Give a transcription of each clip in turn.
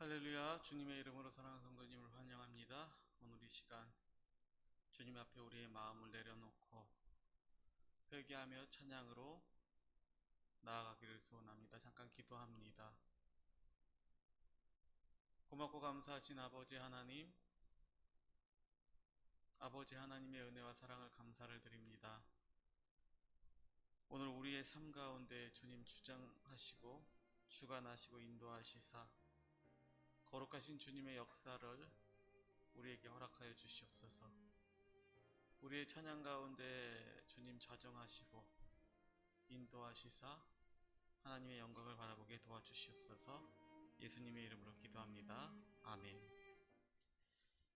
할렐루야. 주님의 이름으로 사랑하는 성도님을 환영합니다. 오늘 이 시간 주님 앞에 우리의 마음을 내려놓고 회개하며 찬양으로 나아가기를 소원합니다. 잠깐 기도합니다. 고맙고 감사하신 아버지 하나님, 아버지 하나님의 은혜와 사랑을 감사를 드립니다. 오늘 우리의 삶 가운데 주님 주장하시고 주관하시고 인도하시사 거룩하신 주님의 역사를 우리에게 허락하여 주시옵소서. 우리의 찬양 가운데 주님 자정하시고 인도하시사 하나님의 영광을 바라보게 도와주시옵소서. 예수님의 이름으로 기도합니다. 아멘.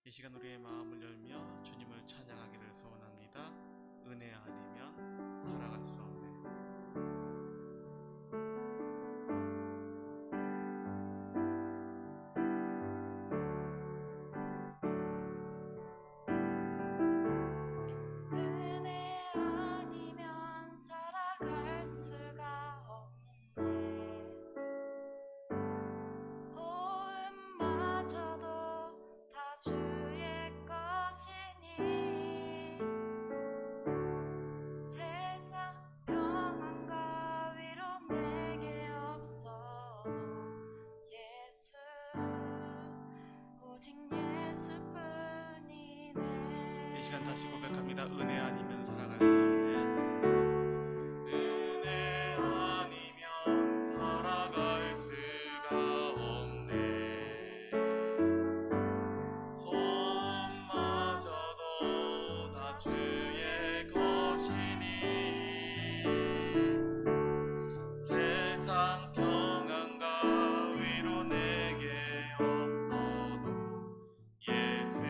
이 시간 우리의 마음을 열며 주님을 찬양하기를 소원합니다. 은혜 아니면 살아갈 수 없네. 이 시간 다시 고백합니다. 은혜 아니면 살아갈 수 없네. 은혜 아니면 살아갈 수가 없네. 혼마저도 다 주의 것이니 세상 평안과 위로 내게 없어도 예수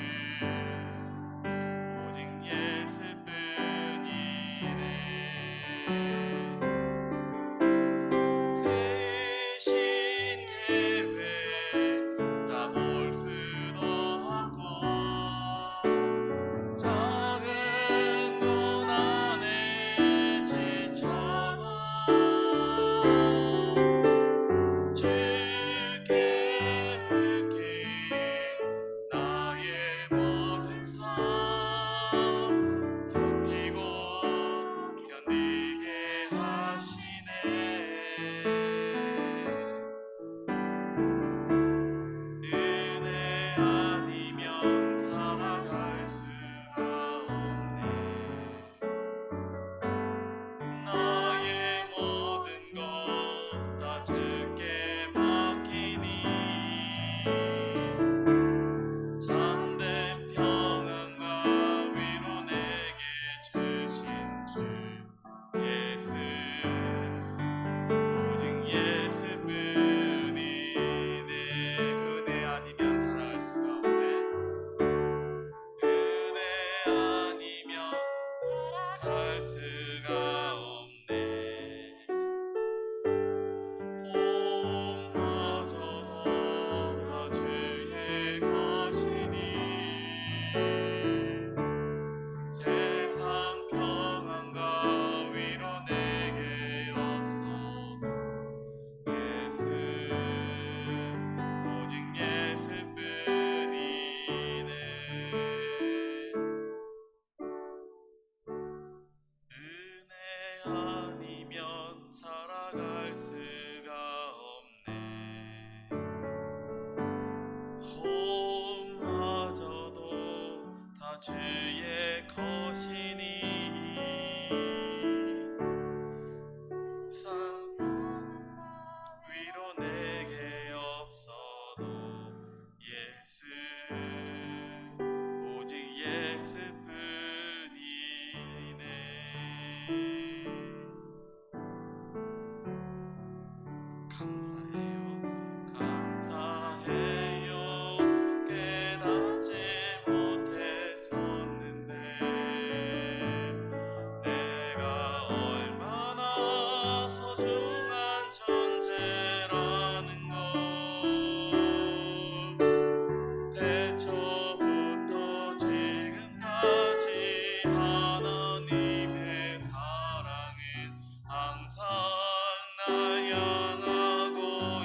주의 것이니 세상 위로 내게 없어도 예수 오직 예수뿐이네. 감사해요. 항상 날 향하고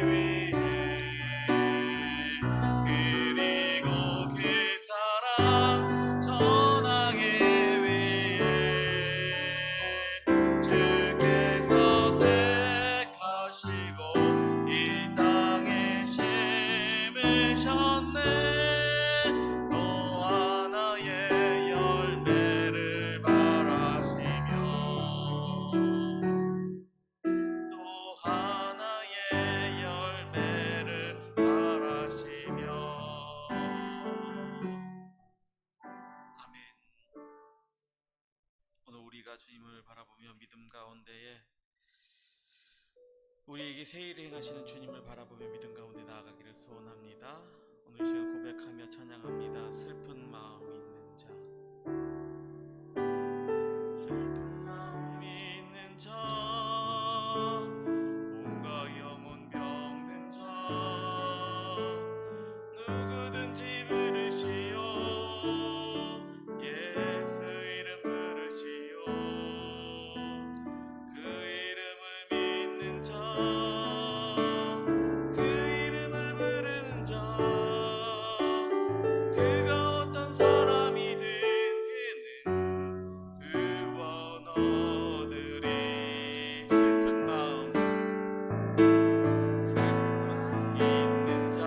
위해 그리고 그 사랑 전하기 위해 주께서 택하시고 이 땅에 심으셨네. 또 하나의 열매를 바라시며 또 하나의 열매를 바라시며. 아멘. 오늘 우리가 주님을 바라보며 믿음 가운데에 우리에게 새 일을 행하시는 주님을 바라보며 믿음 가운데 나아가기를 소원합니다. 오늘 이 시간 고백하며 찬양합니다. 슬픈 마음 있는 자, 슬픈 마음 있는 자, 몸과 영혼 병든 자, 누구든지 부르시오. 예수 이름 부르시오. 그 이름을 믿는 자, 그 이름을 부르는 자, 그가 어떤 사람이든 그는 구원 얻으리. 슬픈 마음 있는 자,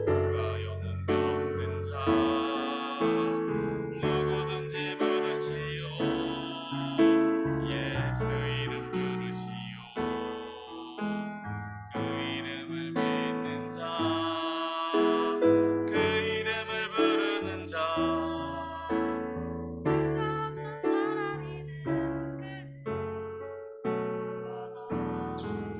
몸과 영혼 병든 자, 누구든지 부르시오. 예수 이름 부르시오. 그 이름을 믿는 자, 그 이름을 부르는 자, 그가 어떤 사람이든 그는 구원 얻으리.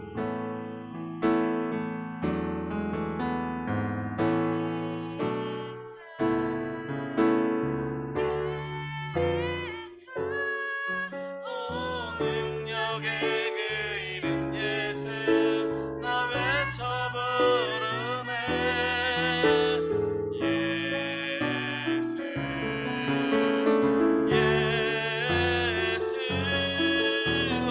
예수 능력의 그 이름 예수, 나 외쳐 부르네. 예수 예수, 오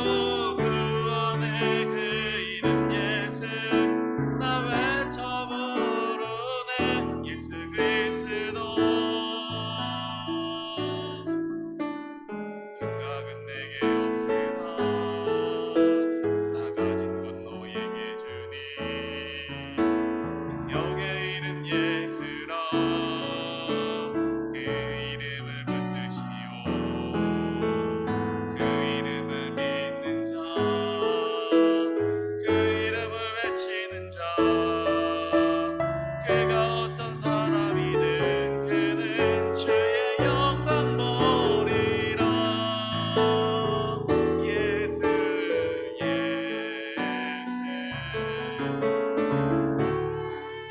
구원의 그 이름 예수, 나 외쳐 부르네. 예수 그리스도. 감각은 내게 없으나 나 가진 건 너에게 주니. 능력의 이름 예수라. 그 이름을 붙드시오. 그 이름을 믿는 자, 그 이름을 외치는 자, 그가 어떤 사람이든 그는 주의 영광 보리라. 예수 예수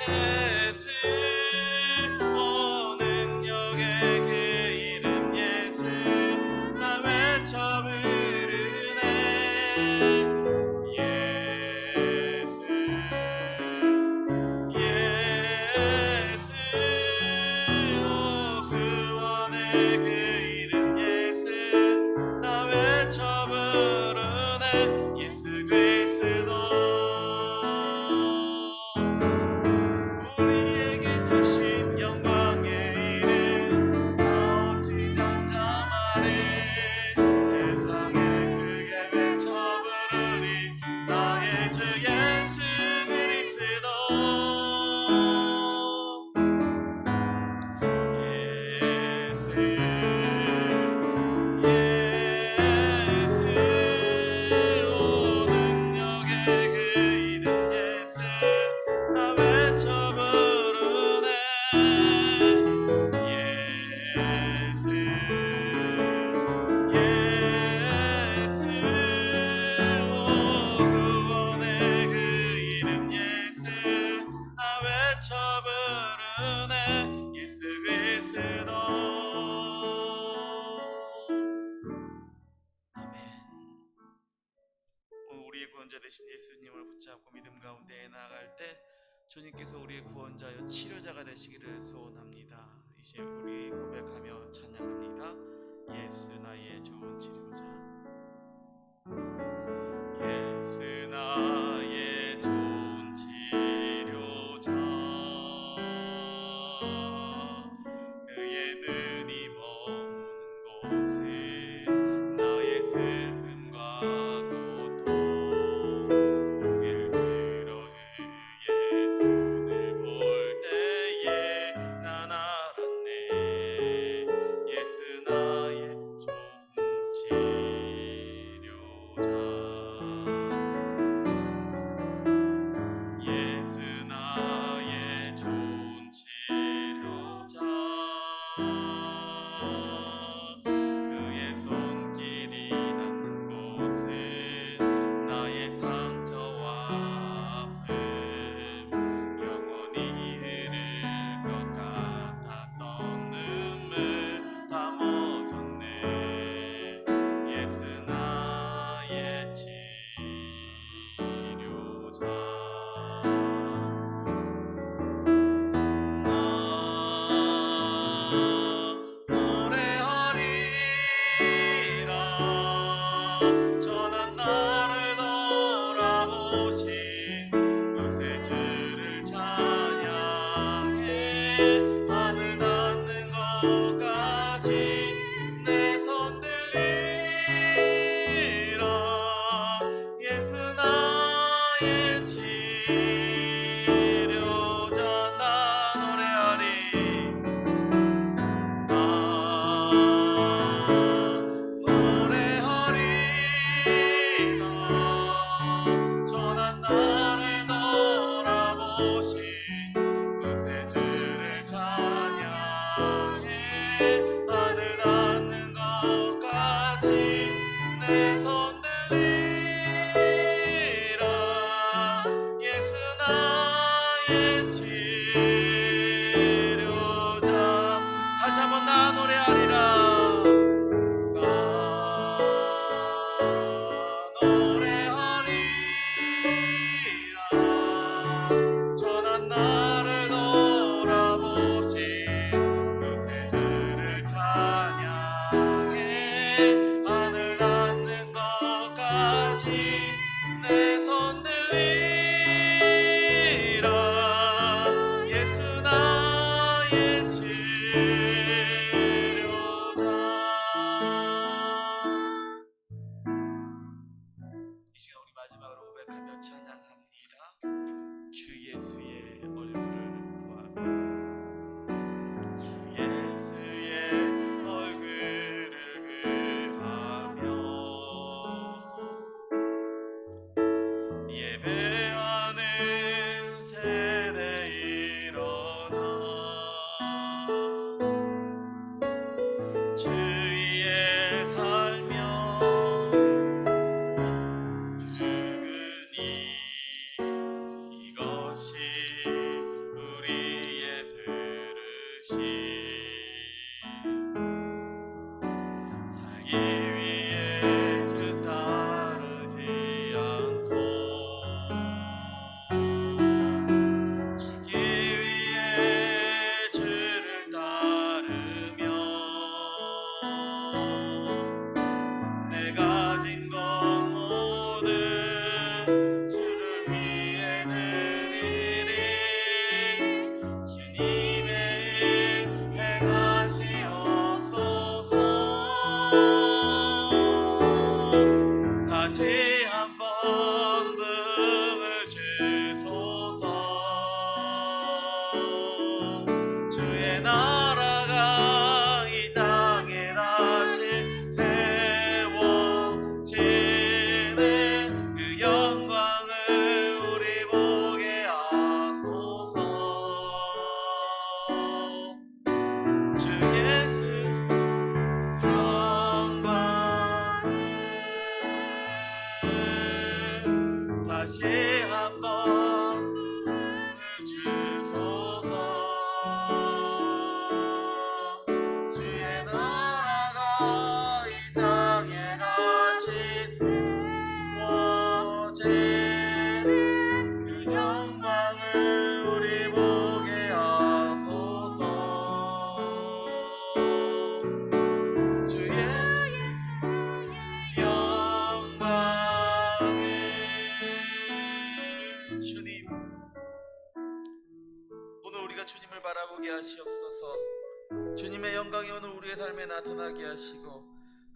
예수, 오 능력의 그 이름 예수, 나 외쳐 부르네. 예수 예수, 오 구원의 그 이름 예수, 나 외쳐 부르네. 예수 그리스도. 우리에게 주신 영광의 이름 나 어찌 잠잠하리. 세상에 크게 외쳐 부르리. 나의 주 예수 그리스도. 예수 예수, 오 능력의 그 이름 예수, 나 외쳐 부르네. 예수 예수, 오 구원의 그 이름 예수, 나 외쳐 부르네. 예수 그리스도. 아멘. 오늘 우리의 구원자 되신 예수님을 붙잡고 믿음 가운데 나아갈 때 주님께서 우리의 구원자여 치료자가 되시기를 소원합니다. 이제 우리 고백하며 찬양합니다. 예수 나의 좋은 치료자. 예수 나의 나 노래하리라 전한 나를 돌아보신 그새 주를 찬양해 하늘 닿는 것까지 내 손 들리라 예수 나의 치료자 나 노래하리 나 노래하리라 전한 나를 돌아보신 그새 주를 찬양해 하늘 닿는 것까지 내 손 들리라 예수 나의 치료자 다시 한번 나 노래하리라 나 노래하리라 전한 나를 돌아보신 그새 주를 찬양해 하늘 닿는 것까지 내 손 들리라 예수 나의 치료자 이 시간 우리 마지막으로 고백하며 찬양합니다. 주 예수의 얼굴을 구하며 주 예수의 얼굴을 구하며 예배하는 세대 일어나 주 위에 살며 죽으니 이것이 우리의 버릇이 살기 위해 주 따르지 않고 죽기 위해 주를 따르며 내 가진 것 모든 주를 위해 드리리 주님의 일 행하시옵소서 다시 한번 부흥을 주소서 주의 나라가 이 땅에 다시 세워지네 그 영광을 우리 보게 하소서 주 예수 영광을 다시 한번 부흥을 주소서 주의 나라가 이 땅에 다시 세워지는 그 영광을 우리 보게 하소서 주 예수의 영광을 주님 오늘 우리가 주님을 바라보게 하시옵소서 주님의 영광이 오늘 우리의 삶에 나타나게 하시고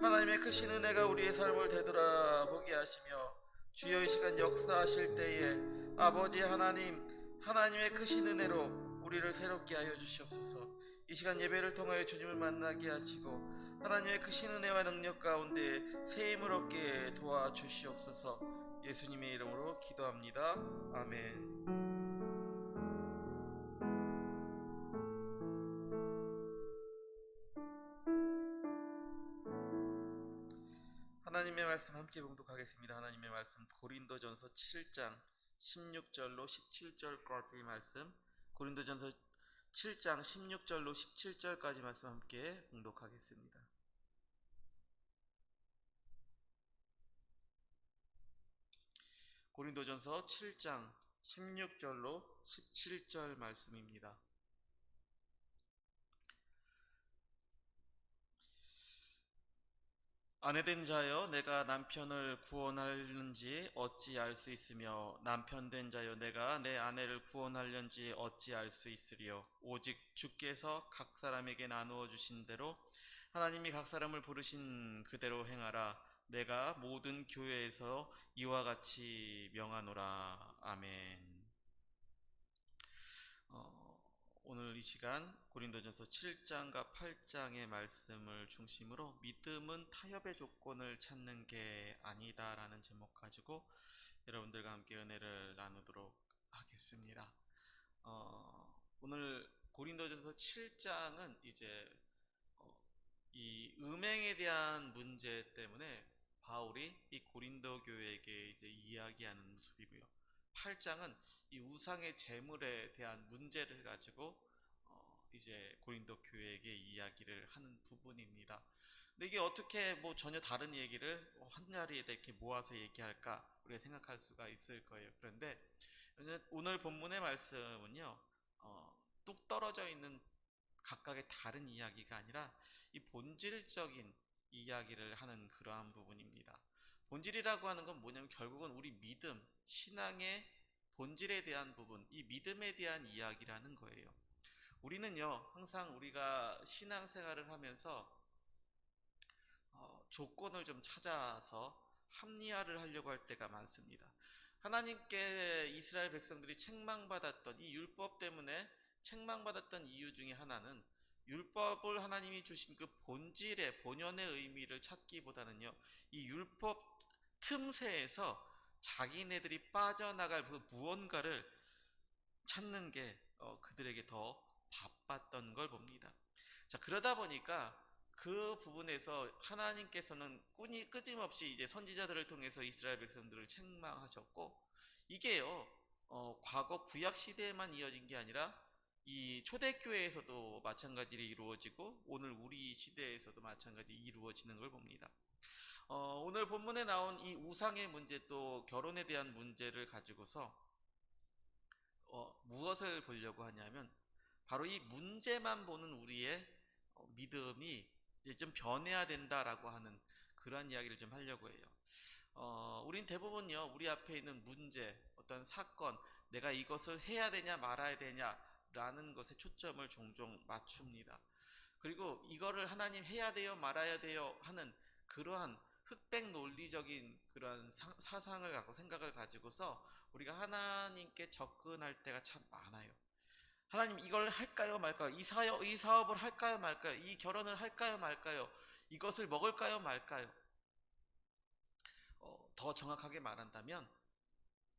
하나님의 크신 은혜가 우리의 삶을 되돌아보게 하시며 주여 이 시간 역사하실 때에 아버지 하나님 하나님의 크신 은혜로 우리를 새롭게 하여 주시옵소서 이 시간 예배를 통하여 주님을 만나게 하시고 하나님의 크신 은혜와 능력 가운데 새 힘을 얻게 도와주시옵소서 예수님의 이름으로 기도합니다. 아멘. 하나님의 말씀 함께 봉독하겠습니다. 하나님의 말씀 고린도전서 7장 16절로 17절까지 말씀 고린도전서 7장 16절로 17절까지 말씀 함께 봉독하겠습니다. 고린도전서 7장 16절로 17절 말씀입니다. 아내된 자여 내가 남편을 구원하려는지 어찌 알 수 있으며 남편된 자여 내가 내 아내를 구원하려는지 어찌 알 수 있으리요. 오직 주께서 각 사람에게 나누어 주신 대로 하나님이 각 사람을 부르신 그대로 행하라. 내가 모든 교회에서 이와 같이 명하노라. 아멘. 오늘 이 시간 고린도전서 7장과 8장의 말씀을 중심으로 믿음은 타협의 조건을 찾는 게 아니다라는 제목 가지고 여러분들과 함께 은혜를 나누도록 하겠습니다. 오늘 고린도전서 7장은 이제 이 음행에 대한 문제 때문에 바울이 이 고린도 교회에게 이제 이야기하는 모습이고요. 8장은 이 우상의 제물에 대한 문제를 가지고 이제 고린도 교회에게 이야기를 하는 부분입니다. 근데 이게 어떻게 뭐 전혀 다른 얘기를 한 자리에 이렇게 모아서 얘기할까 우리가 생각할 수가 있을 거예요. 그런데 오늘 본문의 말씀은요, 뚝 떨어져 있는 각각의 다른 이야기가 아니라 이 본질적인 이야기를 하는 그러한 부분입니다. 본질이라고 하는 건 뭐냐면 결국은 우리 믿음, 신앙의 본질에 대한 부분, 이 믿음에 대한 이야기라는 거예요. 우리는요, 항상 우리가 신앙생활을 하면서 조건을 좀 찾아서 합리화를 하려고 할 때가 많습니다. 하나님께 이스라엘 백성들이 책망받았던 이 율법 때문에 책망받았던 이유 중에 하나는 율법을 하나님이 주신 그 본질의 본연의 의미를 찾기보다는요, 이 율법 틈새에서 자기네들이 빠져나갈 그 무언가를 찾는 게 그들에게 더 바빴던 걸 봅니다. 자, 그러다 보니까 그 부분에서 하나님께서는 끊임없이 이제 선지자들을 통해서 이스라엘 백성들을 책망하셨고, 이게요, 과거 구약 시대에만 이어진 게 아니라 이 초대교회에서도 마찬가지로 이루어지고 오늘 우리 시대에서도 마찬가지 이루어지는 걸 봅니다. 오늘 본문에 나온 이 우상의 문제 또 결혼에 대한 문제를 가지고서 무엇을 보려고 하냐면 바로 이 문제만 보는 우리의 믿음이 이제 좀 변해야 된다라고 하는 그러한 이야기를 좀 하려고 해요. 우린 대부분요, 우리 앞에 있는 문제, 어떤 사건, 내가 이것을 해야 되냐 말아야 되냐라는 것에 초점을 종종 맞춥니다. 그리고 이거를 하나님 해야 돼요 말아야 돼요 하는 그러한 흑백 논리적인 그런 사상을 갖고 생각을 가지고서 우리가 하나님께 접근할 때가 참 많아요. 하나님 이걸 할까요 말까요? 이 사업을 할까요 말까요? 이 결혼을 할까요 말까요? 이것을 먹을까요 말까요? 더 정확하게 말한다면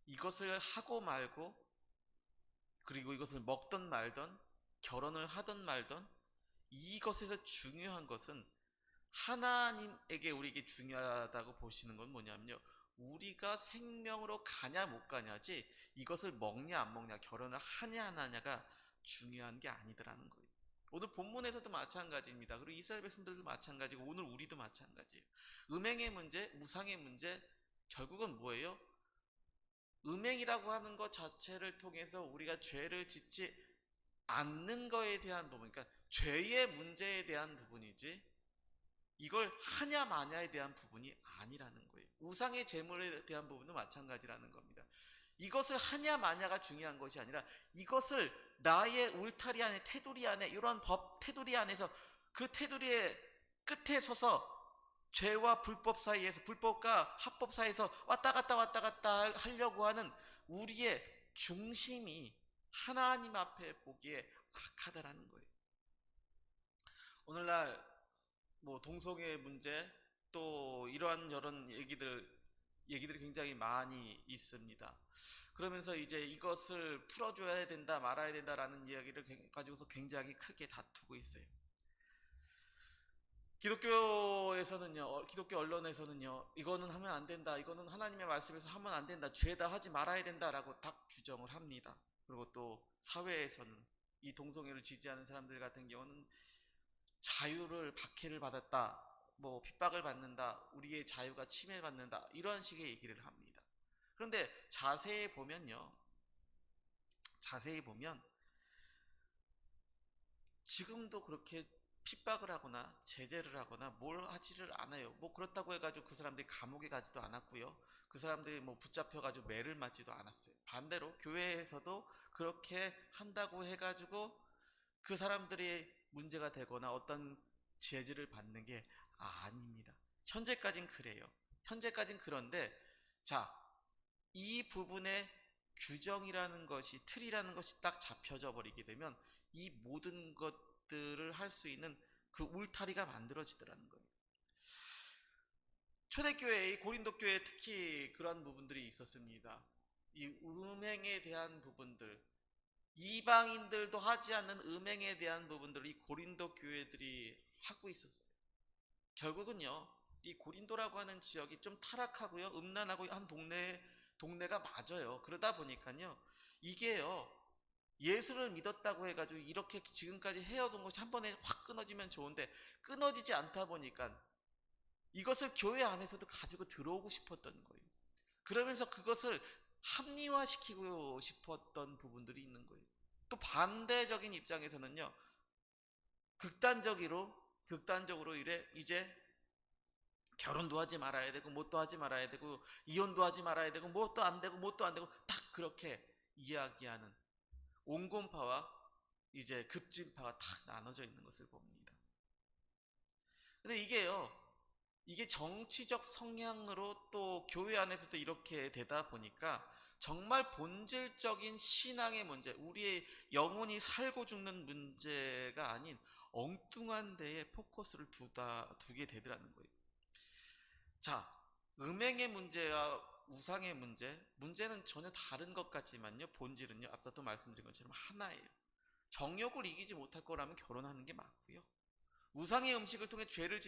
이것을 하고 말고, 그리고 이것을 먹던 말던, 결혼을 하던 말던, 이것에서 중요한 것은 하나님에게 우리에게 중요하다고 보시는 건 뭐냐면요, 우리가 생명으로 가냐 못 가냐지 이것을 먹냐 안 먹냐, 결혼을 하냐 안 하냐가 중요한 게 아니더라는 거예요. 오늘 본문에서도 마찬가지입니다. 그리고 이스라엘 백성들도 마찬가지고 오늘 우리도 마찬가지예요. 음행의 문제, 우상의 문제, 결국은 뭐예요? 음행이라고 하는 것 자체를 통해서 우리가 죄를 짓지 않는 거에 대한 부분, 그러니까 죄의 문제에 대한 부분이지 이걸 하냐 마냐에 대한 부분이 아니라는 거예요. 우상의 제물에 대한 부분도 마찬가지라는 겁니다. 이것을 하냐 마냐가 중요한 것이 아니라 이것을 나의 울타리 안에, 테두리 안에, 이러한 법 테두리 안에서 그 테두리의 끝에 서서 죄와 불법 사이에서, 불법과 합법 사이에서 왔다 갔다 하려고 하는 우리의 중심이 하나님 앞에 보기에 악하다라는 거예요. 오늘날 뭐 동성애 문제, 또 이러한 여러 얘기들이 굉장히 많이 있습니다. 그러면서 이제 이것을 풀어줘야 된다 말아야 된다라는 이야기를 가지고서 굉장히 크게 다투고 있어요. 기독교에서는요, 기독교 언론에서는요, 이거는 하면 안 된다, 이거는 하나님의 말씀에서 하면 안 된다, 죄다 하지 말아야 된다라고 딱 규정을 합니다. 그리고 또 사회에서는 이 동성애를 지지하는 사람들 같은 경우는 자유를 박해를 받았다, 뭐 핍박을 받는다, 우리의 자유가 침해받는다, 이런 식의 얘기를 합니다. 그런데 자세히 보면요, 자세히 보면 지금도 그렇게 핍박을 하거나 제재를 하거나 뭘 하지를 않아요. 뭐 그렇다고 해가지고 그 사람들이 감옥에 가지도 않았고요. 그 사람들이 뭐 붙잡혀가지고 매를 맞지도 않았어요. 반대로 교회에서도 그렇게 한다고 해가지고 그 사람들이 문제가 되거나 어떤 제재를 받는 게 아닙니다. 현재까진 그래요. 현재까진 그런데, 자, 이 부분의 규정이라는 것이, 틀이라는 것이 딱 잡혀져 버리게 되면 이 모든 것들을 할 수 있는 그 울타리가 만들어지더라는 거예요. 초대교회의 고린도 교회에 특히 그런 부분들이 있었습니다. 이 음행에 대한 부분들, 이방인들도 하지 않는 음행에 대한 부분들을 이 고린도 교회들이 하고 있었어요. 결국은요, 이 고린도라고 하는 지역이 좀 타락하고요, 음란하고 한 동네가 맞아요. 그러다 보니까요, 이게요, 예수를 믿었다고 해가지고 이렇게 지금까지 해오던 것이 한 번에 확 끊어지면 좋은데 끊어지지 않다 보니까 이것을 교회 안에서도 가지고 들어오고 싶었던 거예요. 그러면서 그것을 합리화시키고 싶었던 부분들이 있는 거예요. 또 반대적인 입장에서는요, 극단적으로 이제 결혼도 하지 말아야 되고 뭣도 하지 말아야 되고 이혼도 하지 말아야 되고 뭣도 안 되고 딱 그렇게 이야기하는 온건파와 이제 급진파가 딱 나눠져 있는 것을 봅니다. 근데 이게 정치적 성향으로 또 교회 안에서도 이렇게 되다 보니까 정말 본질적인 신앙의 문제, 우리의 영혼이 살고 죽는 문제가 아닌 엉뚱한 데에 포커스를 두게 되더라는 거예요. 자, 음행의 문제와 우상의 문제는 전혀 다른 것 같지만요, 본질은요, 앞서도 말씀드린 것처럼 하나예요. 정욕을 이기지 못할 거라면 결혼하는 게 맞고요. 우상의 음식을 통해 죄를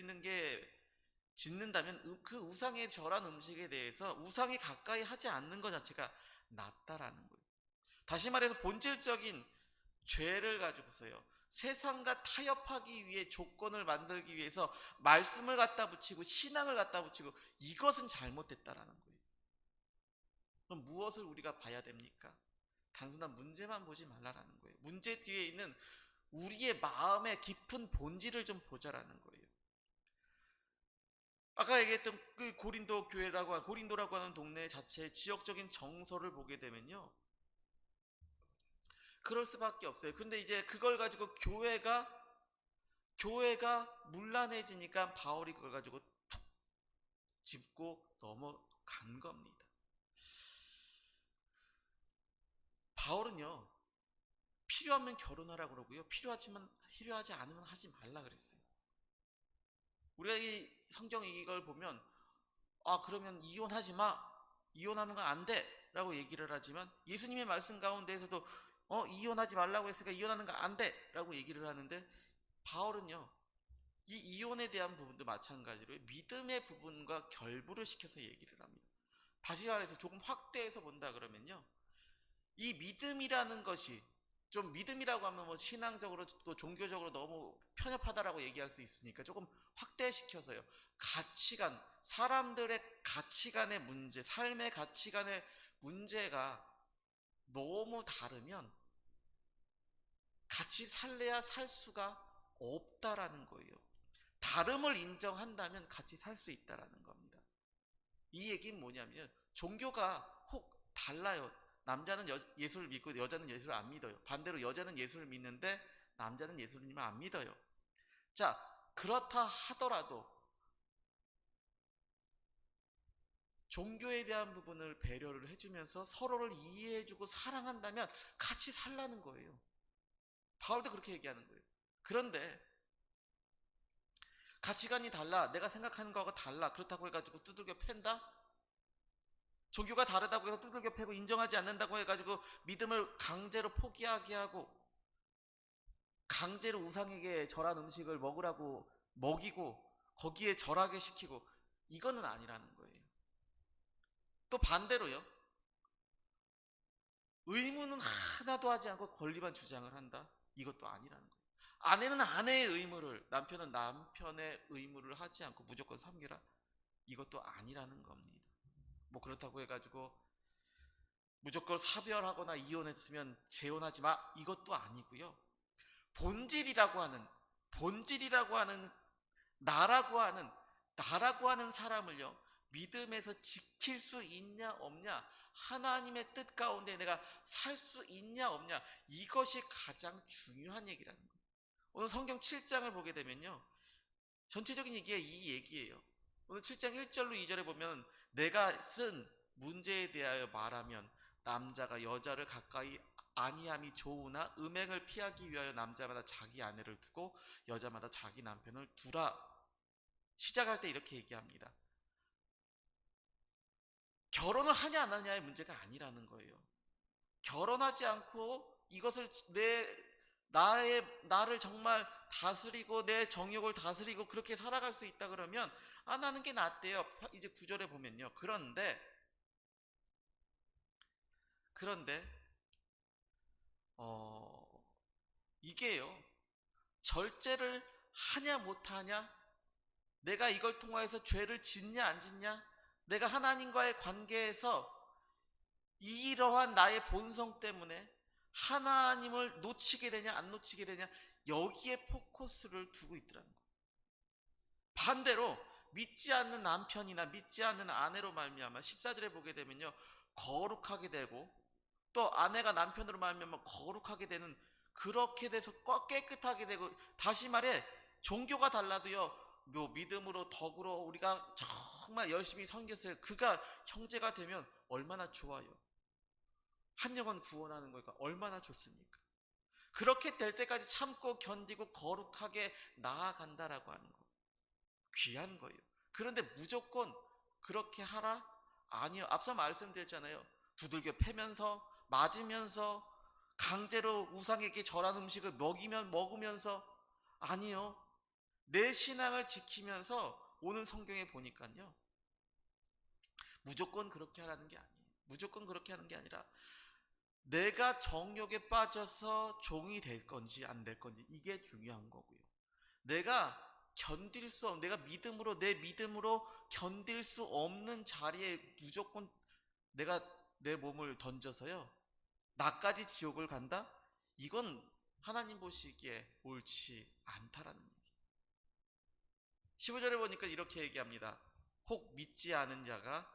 짓는다면 그 우상의 절한 음식에 대해서 우상이 가까이 하지 않는 것 자체가 낫다라는 거예요. 다시 말해서 본질적인 죄를 가지고서요, 세상과 타협하기 위해 조건을 만들기 위해서 말씀을 갖다 붙이고 신앙을 갖다 붙이고, 이것은 잘못됐다라는 거예요. 그럼 무엇을 우리가 봐야 됩니까? 단순한 문제만 보지 말라라는 거예요. 문제 뒤에 있는 우리의 마음의 깊은 본질을 좀 보자라는 거예요. 아까 얘기했던 그 고린도라고 하는 동네 자체의 지역적인 정서를 보게 되면요, 그럴 수밖에 없어요. 근데 이제 그걸 가지고 교회가 문란해지니까 바울이 그걸 가지고 툭 짚고 넘어간 겁니다. 바울은요, 필요하면 결혼하라 그러고요, 필요하지 않으면 하지 말라 그랬어요. 우리가 이 성경 이걸 보면, 그러면 이혼하지 마, 이혼하는 건 안 돼 라고 얘기를 하지만, 예수님의 말씀 가운데에서도 이혼하지 말라고 했으니까 이혼하는 거 안 돼 라고 얘기를 하는데, 바울은요, 이 이혼에 대한 부분도 마찬가지로 믿음의 부분과 결부를 시켜서 얘기를 합니다. 다시 말해서 조금 확대해서 본다 그러면요, 이 믿음이라는 것이, 좀 믿음이라고 하면 뭐 신앙적으로 또 종교적으로 너무 편협하다라고 얘기할 수 있으니까 조금 확대시켜서요, 가치관, 사람들의 가치관의 문제, 삶의 가치관의 문제가 너무 다르면 같이 살래야 살 수가 없다라는 거예요. 다름을 인정한다면 같이 살 수 있다라는 겁니다. 이 얘기는 뭐냐면, 종교가 혹 달라요. 남자는 예수를 믿고 여자는 예수를 안 믿어요. 반대로 여자는 예수를 믿는데 남자는 예수님을 안 믿어요. 자, 그렇다 하더라도 종교에 대한 부분을 배려를 해주면서 서로를 이해해주고 사랑한다면 같이 살라는 거예요. 바울도 그렇게 얘기하는 거예요. 그런데 가치관이 달라, 내가 생각하는 거하고 달라, 그렇다고 해가지고 두들겨 팬다? 종교가 다르다고 해서 두들겨 패고 인정하지 않는다고 해가지고 믿음을 강제로 포기하게 하고 강제로 우상에게 절한 음식을 먹이고 거기에 절하게 시키고, 이거는 아니라는 거예요. 또 반대로요, 의무는 하나도 하지 않고 권리만 주장을 한다? 이것도 아니라는 거예요. 아내는 아내의 의무를, 남편은 남편의 의무를 하지 않고 무조건 섬기라? 이것도 아니라는 겁니다. 뭐 그렇다고 해가지고 무조건 사별하거나 이혼했으면 재혼하지 마, 이것도 아니고요. 본질이라고 하는 나라고 하는 사람을요, 믿음에서 지킬 수 있냐 없냐, 하나님의 뜻 가운데 내가 살 수 있냐 없냐, 이것이 가장 중요한 얘기라는 거예요. 오늘 성경 7장을 보게 되면요, 전체적인 얘기가 이 얘기예요. 오늘 7장 1절로 2절에 보면, 내가 쓴 문제에 대하여 말하면 남자가 여자를 가까이 아니함이 좋으나 음행을 피하기 위하여 남자마다 자기 아내를 두고 여자마다 자기 남편을 두라. 시작할 때 이렇게 얘기합니다. 결혼을 하냐 안 하냐의 문제가 아니라는 거예요. 결혼하지 않고 이것을 나를 정말 다스리고 내 정욕을 다스리고 그렇게 살아갈 수 있다 그러면 안 하는 게 낫대요. 이제 9절에 보면요. 그런데 이게요, 절제를 하냐 못하냐, 내가 이걸 통해서 죄를 짓냐 안 짓냐, 내가 하나님과의 관계에서 이러한 나의 본성 때문에 하나님을 놓치게 되냐 안 놓치게 되냐, 여기에 포커스를 두고 있더라는 거예요. 반대로 믿지 않는 남편이나 믿지 않는 아내로 말미암아 14절에 보게 되면요, 거룩하게 되고, 또 아내가 남편으로 말미암아 거룩하게 되는, 그렇게 돼서 깨끗하게 되고, 다시 말해 종교가 달라도요, 뭐 믿음으로 덕으로 우리가 정말 열심히 섬겼어요. 그가 형제가 되면 얼마나 좋아요. 한 영혼 구원하는 거니까 얼마나 좋습니까? 그렇게 될 때까지 참고 견디고 거룩하게 나아간다라고 하는 거, 귀한 거예요. 그런데 무조건 그렇게 하라? 아니요. 앞서 말씀드렸잖아요. 두들겨 패면서, 맞으면서, 강제로 우상에게 절한 음식을 먹으면서, 아니요. 내 신앙을 지키면서, 오늘 성경에 보니까요, 무조건 그렇게 하라는 게 아니에요. 무조건 그렇게 하는 게 아니라, 내가 정욕에 빠져서 종이 될 건지 안 될 건지, 이게 중요한 거고요. 내가 내 믿음으로 견딜 수 없는 자리에 무조건 내가 내 몸을 던져서요, 나까지 지옥을 간다? 이건 하나님 보시기에 옳지 않다라는 얘기. 15절에 보니까 이렇게 얘기합니다. 혹 믿지 않은 자가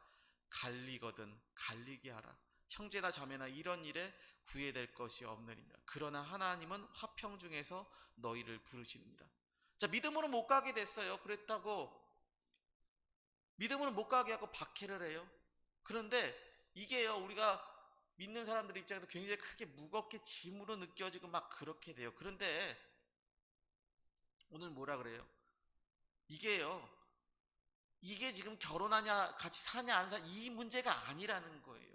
갈리거든 갈리게 하라. 형제나 자매나 이런 일에 구애될 것이 없느니라. 그러나 하나님은 화평 중에서 너희를 부르시느니라. 자, 믿음으로 못 가게 됐어요. 그랬다고 믿음으로 못 가게 하고 박해를 해요. 그런데 이게요, 우리가 믿는 사람들 입장에서 굉장히 크게 무겁게 짐으로 느껴지고 막 그렇게 돼요. 그런데 오늘 뭐라 그래요? 이게 지금 결혼하냐 같이 사냐 안 사냐 이 문제가 아니라는 거예요.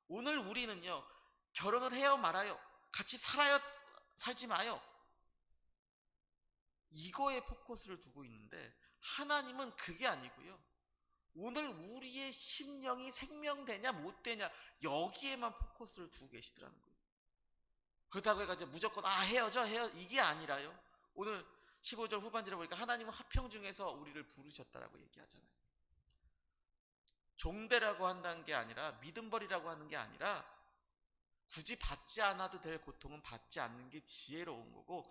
오늘 우리는요, 결혼을 해요 말아요, 같이 살아요 살지 마요, 이거에 포커스를 두고 있는데, 하나님은 그게 아니고요, 오늘 우리의 심령이 생명되냐 못 되냐, 여기에만 포커스를 두고 계시더라는 거예요. 그렇다고 해가지고 무조건 헤어져 이게 아니라요, 오늘 15절 후반절에 보니까 하나님은 화평 중에서 우리를 부르셨다라고 얘기하잖아요. 종대라고 한다는 게 아니라, 믿음벌이라고 하는 게 아니라, 굳이 받지 않아도 될 고통은 받지 않는 게 지혜로운 거고,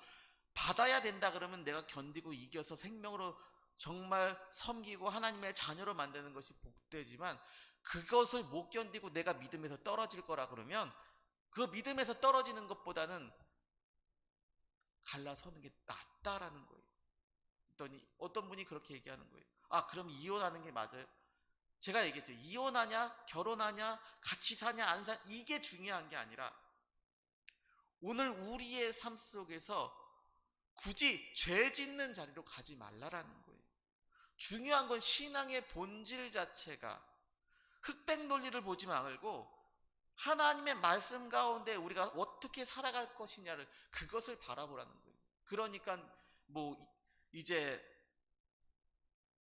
받아야 된다 그러면 내가 견디고 이겨서 생명으로 정말 섬기고 하나님의 자녀로 만드는 것이 복되지만, 그것을 못 견디고 내가 믿음에서 떨어질 거라 그러면 그 믿음에서 떨어지는 것보다는 갈라서는 게 낫다라는 거예요. 그랬더니 어떤 분이 그렇게 얘기하는 거예요. 그럼 이혼하는 게 맞아요? 제가 얘기했죠. 이혼하냐 결혼하냐 같이 사냐 안 사냐 이게 중요한 게 아니라, 오늘 우리의 삶 속에서 굳이 죄 짓는 자리로 가지 말라라는 거예요. 중요한 건 신앙의 본질 자체가 흑백 논리를 보지 말고 하나님의 말씀 가운데 우리가 어떻게 살아갈 것이냐를, 그것을 바라보라는 거예요. 그러니까 뭐 이제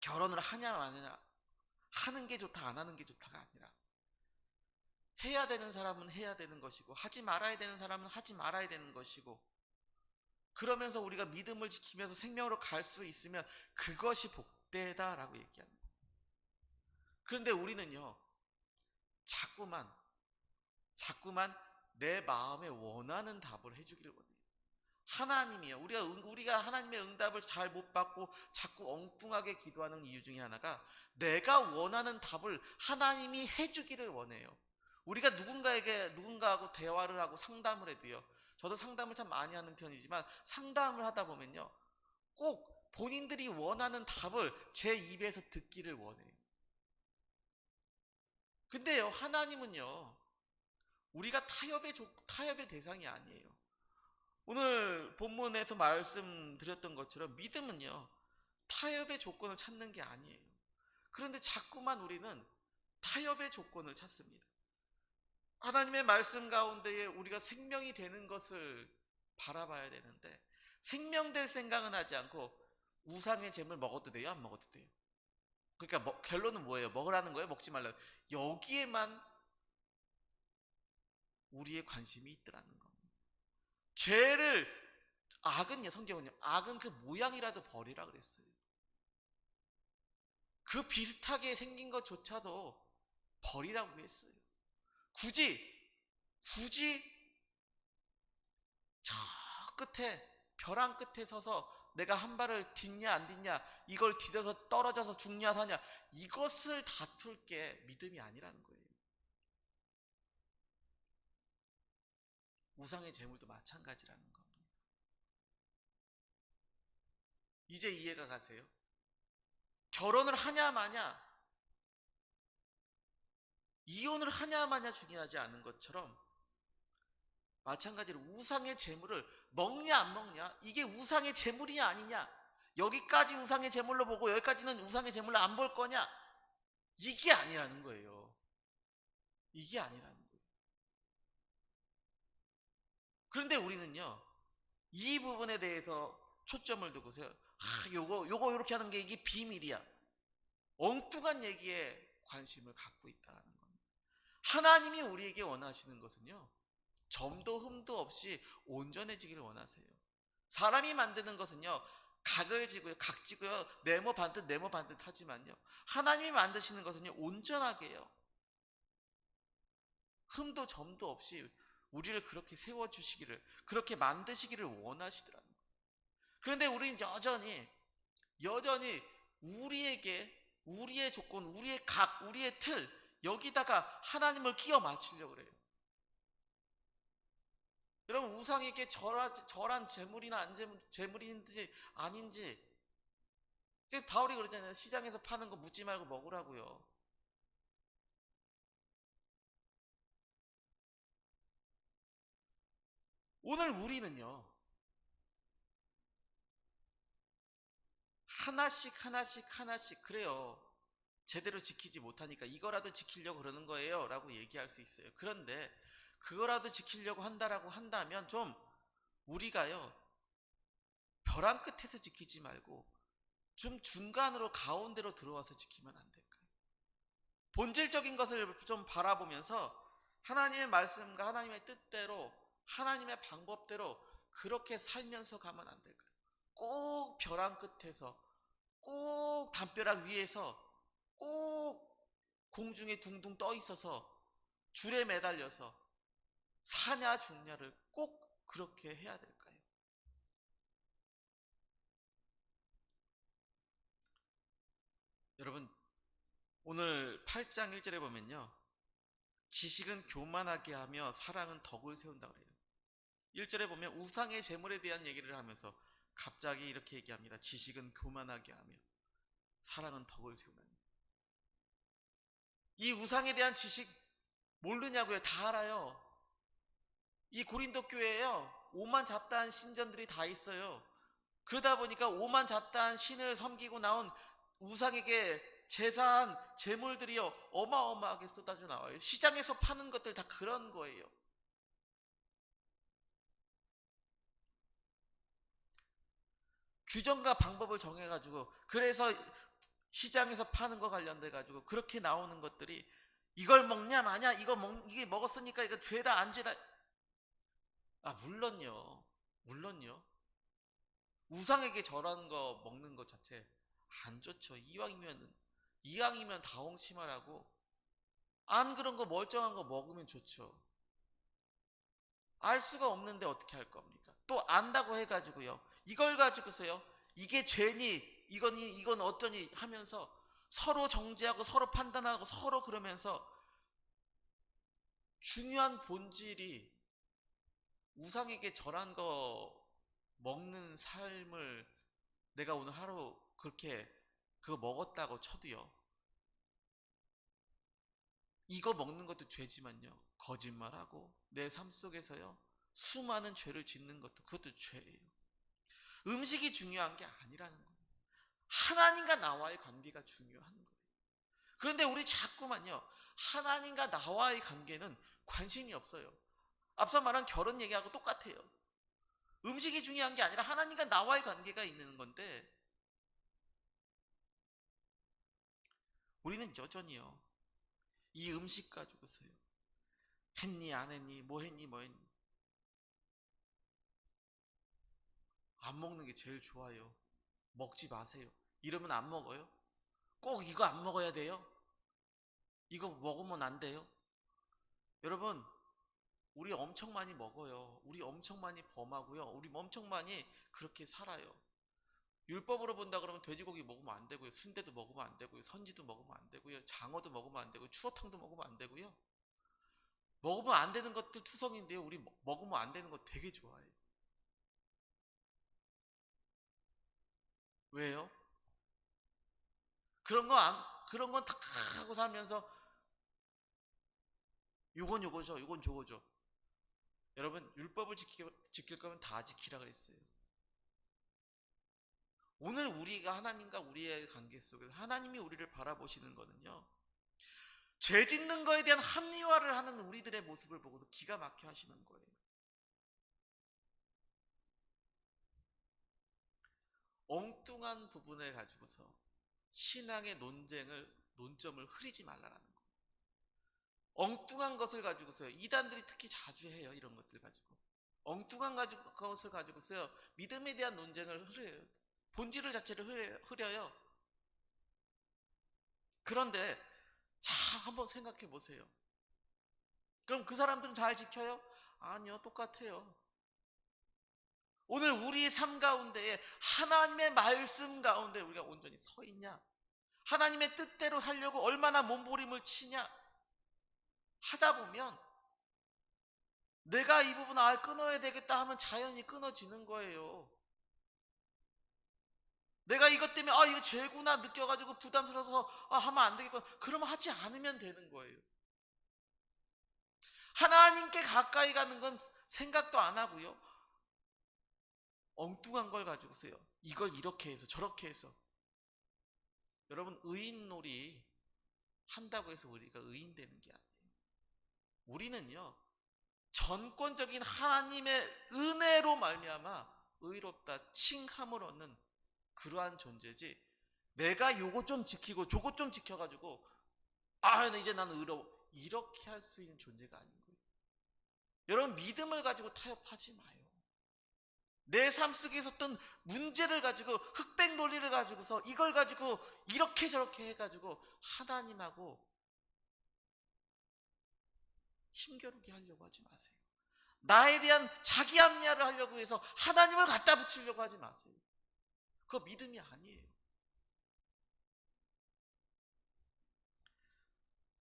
결혼을 하냐 마냐, 하는 게 좋다 안 하는 게 좋다가 아니라, 해야 되는 사람은 해야 되는 것이고 하지 말아야 되는 사람은 하지 말아야 되는 것이고, 그러면서 우리가 믿음을 지키면서 생명으로 갈 수 있으면 그것이 복되다라고 얘기합니다. 그런데 우리는요, 자꾸만 자꾸만 내 마음에 원하는 답을 해주기를 원해요. 하나님이요. 우리가 하나님의 응답을 잘 못 받고 자꾸 엉뚱하게 기도하는 이유 중에 하나가 내가 원하는 답을 하나님이 해주기를 원해요. 우리가 누군가하고 대화를 하고 상담을 해도요. 저도 상담을 참 많이 하는 편이지만 상담을 하다 보면요. 꼭 본인들이 원하는 답을 제 입에서 듣기를 원해요. 근데요, 하나님은요, 우리가 타협의 대상이 아니에요. 오늘 본문에서 말씀드렸던 것처럼 믿음은요, 타협의 조건을 찾는 게 아니에요. 그런데 자꾸만 우리는 타협의 조건을 찾습니다. 하나님의 말씀 가운데에 우리가 생명이 되는 것을 바라봐야 되는데 생명될 생각은 하지 않고 우상의 재물 먹어도 돼요? 안 먹어도 돼요? 그러니까 결론은 뭐예요? 먹으라는 거예요? 먹지 말라는 거예요? 여기에만 우리의 관심이 있더라는 겁니다. 악은요, 성경은요, 악은 그 모양이라도 버리라 그랬어요. 그 비슷하게 생긴 것조차도 버리라고 했어요. 굳이 저 벼랑 끝에 서서 내가 한 발을 딛냐 안 딛냐, 이걸 디뎌서 떨어져서 죽냐 사냐, 이것을 다툴 게 믿음이 아니라는 거예요. 우상의 재물도 마찬가지라는 겁니다. 이제 이해가 가세요? 결혼을 하냐 마냐, 이혼을 하냐 마냐 중요하지 않은 것처럼 마찬가지로 우상의 재물을 먹냐 안 먹냐, 이게 우상의 재물이냐 아니냐, 여기까지 우상의 재물로 보고 여기까지는 우상의 재물로 안 볼 거냐, 이게 아니라는 거예요. 이게 아니라는 거예요. 그런데 우리는요, 이 부분에 대해서 초점을 두고서요, 요거 이렇게 하는 게 이게 비밀이야, 엉뚱한 얘기에 관심을 갖고 있다는 겁니다. 하나님이 우리에게 원하시는 것은요, 점도 흠도 없이 온전해지기를 원하세요. 사람이 만드는 것은요, 각지고요, 네모 반듯 하지만요, 하나님이 만드시는 것은요, 온전하게 해요. 흠도 점도 없이 우리를 그렇게 세워주시기를, 그렇게 만드시기를 원하시더라는 거예요. 그런데 우리는 여전히 우리의 조건, 우리의 틀, 여기다가 하나님을 끼워 맞추려고 그래요. 여러분, 우상에게 절한 재물이나 재물인지 아닌지, 바울이 그러잖아요. 시장에서 파는 거 묻지 말고 먹으라고요. 오늘 우리는요, 하나씩 그래요. 제대로 지키지 못하니까 이거라도 지키려고 그러는 거예요 라고 얘기할 수 있어요. 그런데 그거라도 지키려고 한다라고 한다면 좀 우리가요, 벼랑 끝에서 지키지 말고 좀 중간으로 가운데로 들어와서 지키면 안 될까요? 본질적인 것을 좀 바라보면서 하나님의 말씀과 하나님의 뜻대로, 하나님의 방법대로 그렇게 살면서 가면 안 될까요? 꼭 벼랑 끝에서, 꼭 담벼락 위에서, 꼭 공중에 둥둥 떠 있어서 줄에 매달려서 사냐 죽냐를 꼭 그렇게 해야 될까요? 여러분, 오늘 8장 1절에 보면요, 지식은 교만하게 하며 사랑은 덕을 세운다고 그래요. 1절에 보면 우상의 재물에 대한 얘기를 하면서 갑자기 이렇게 얘기합니다. 지식은 교만하게 하며 사랑은 덕을 세운다. 이 우상에 대한 지식 모르냐고요? 다 알아요. 이 고린도 교회에요, 오만 잡다한 신전들이 다 있어요. 그러다 보니까 오만 잡다한 신을 섬기고 나온 우상에게 제사한 재물들이요, 어마어마하게 쏟아져 나와요. 시장에서 파는 것들 다 그런 거예요. 규정과 방법을 정해가지고, 그래서 시장에서 파는 거 관련돼가지고 그렇게 나오는 것들이, 이걸 먹냐 마냐, 이게 먹었으니까 이거 죄다 안 죄다. 물론요. 우상에게 절한 거 먹는 것 자체 안 좋죠. 이왕이면 다홍치마라고 안 그런 거 멀쩡한 거 먹으면 좋죠. 알 수가 없는데 어떻게 할 겁니까? 또 안다고 해가지고요, 이걸 가지고서요, 이게 죄니 이건 어쩌니 하면서 서로 정죄하고 서로 판단하고 서로 그러면서 중요한 본질이 우상에게 절한 거 먹는 삶을 내가 오늘 하루 그렇게 그거 먹었다고 쳐도요, 이거 먹는 것도 죄지만요, 거짓말하고 내 삶 속에서요 수많은 죄를 짓는 것도 그것도 죄예요. 음식이 중요한 게 아니라는 거예요. 하나님과 나와의 관계가 중요한 거예요. 그런데 우리 자꾸만요, 하나님과 나와의 관계는 관심이 없어요. 앞서 말한 결혼 얘기하고 똑같아요. 음식이 중요한 게 아니라 하나님과 나와의 관계가 있는 건데, 우리는 여전히요 이 음식 가지고서요, 했니 안 했니 뭐 했니 뭐 했니, 안 먹는 게 제일 좋아요. 먹지 마세요. 이러면 안 먹어요? 꼭 이거 안 먹어야 돼요? 이거 먹으면 안 돼요? 여러분, 우리 엄청 많이 먹어요. 우리 엄청 많이 범하고요, 우리 엄청 많이 그렇게 살아요. 율법으로 본다 그러면 돼지고기 먹으면 안 되고요, 순대도 먹으면 안 되고요, 선지도 먹으면 안 되고요, 장어도 먹으면 안 되고요, 추어탕도 먹으면 안 되고요. 먹으면 안 되는 것들 투성인데요, 우리 먹으면 안 되는 거 되게 좋아해요. 왜요? 그런 건 다 하고 살면서 요건 요거죠, 요건 저거죠. 여러분, 율법을 지킬 거면 다 지키라 그랬어요. 오늘 우리가 하나님과 우리의 관계 속에서 하나님이 우리를 바라보시는 거는요, 죄 짓는 거에 대한 합리화를 하는 우리들의 모습을 보고서 기가 막혀 하시는 거예요. 엉뚱한 부분을 가지고서 신앙의 논점을 흐리지 말라라는 거예요. 엉뚱한 것을 가지고서요, 이단들이 특히 자주 해요. 이런 것들 가지고 엉뚱한 것을 가지고서요 믿음에 대한 논쟁을 흐려요. 본질을 자체를 흐려요. 그런데 자, 한번 생각해 보세요. 그럼 그 사람들은 잘 지켜요? 아니요, 똑같아요. 오늘 우리 삶 가운데에 하나님의 말씀 가운데 우리가 온전히 서 있냐? 하나님의 뜻대로 살려고 얼마나 몸부림을 치냐? 하다 보면 내가 이 부분 끊어야 되겠다 하면 자연히 끊어지는 거예요. 내가 이것 때문에 이거 죄구나 느껴가지고 부담스러워서 하면 안 되겠구나, 그러면 하지 않으면 되는 거예요. 하나님께 가까이 가는 건 생각도 안 하고요, 엉뚱한 걸 가지고서요, 이걸 이렇게 해서 저렇게 해서. 여러분, 의인놀이 한다고 해서 우리가 의인 되는 게 아니에요. 우리는요 전권적인 하나님의 은혜로 말미암아 의롭다 칭함을 얻는 그러한 존재지, 내가 요거 좀 지키고 저거 좀 지켜가지고 이제 나는 의로워, 이렇게 할 수 있는 존재가 아닌 거예요. 여러분, 믿음을 가지고 타협하지 마요. 내 삶 속에 있었던 문제를 가지고, 흑백 논리를 가지고서 이걸 가지고 이렇게 저렇게 해가지고 하나님하고 힘겨루게 하려고 하지 마세요. 나에 대한 자기 합리화를 하려고 해서 하나님을 갖다 붙이려고 하지 마세요. 그거 믿음이 아니에요.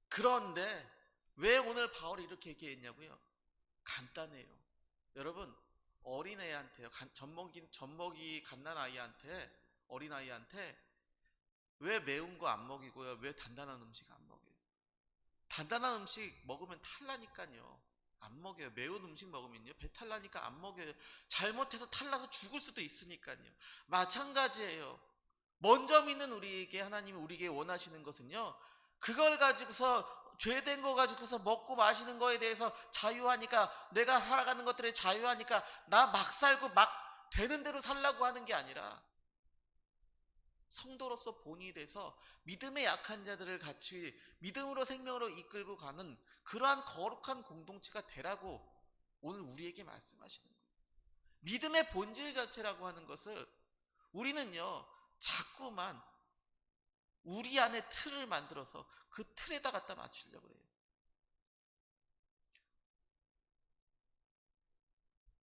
그런데 왜 오늘 바울이 이렇게 얘기했냐고요? 간단해요. 여러분, 어린애한테요, 젖먹이 갓난아이한테, 어린아이한테 왜 매운 거 안 먹이고요, 왜 단단한 음식 안 먹여요? 단단한 음식 먹으면 탈라니까요 안 먹여요. 매운 음식 먹으면요 배탈 나니까 안 먹여요. 잘못해서 탈나서 죽을 수도 있으니까요. 마찬가지예요. 먼저 믿는 우리에게 하나님이 우리에게 원하시는 것은요, 그걸 가지고서 죄된 거 가지고서 먹고 마시는 거에 대해서 자유하니까, 내가 살아가는 것들에 자유하니까 나 막 살고 막 되는 대로 살라고 하는 게 아니라, 성도로서 본이 돼서 믿음의 약한 자들을 같이 믿음으로 생명으로 이끌고 가는 그러한 거룩한 공동체가 되라고 오늘 우리에게 말씀하시는 거예요. 믿음의 본질 자체라고 하는 것을 우리는요 자꾸만 우리 안에 틀을 만들어서 그 틀에다 갖다 맞추려고 해요.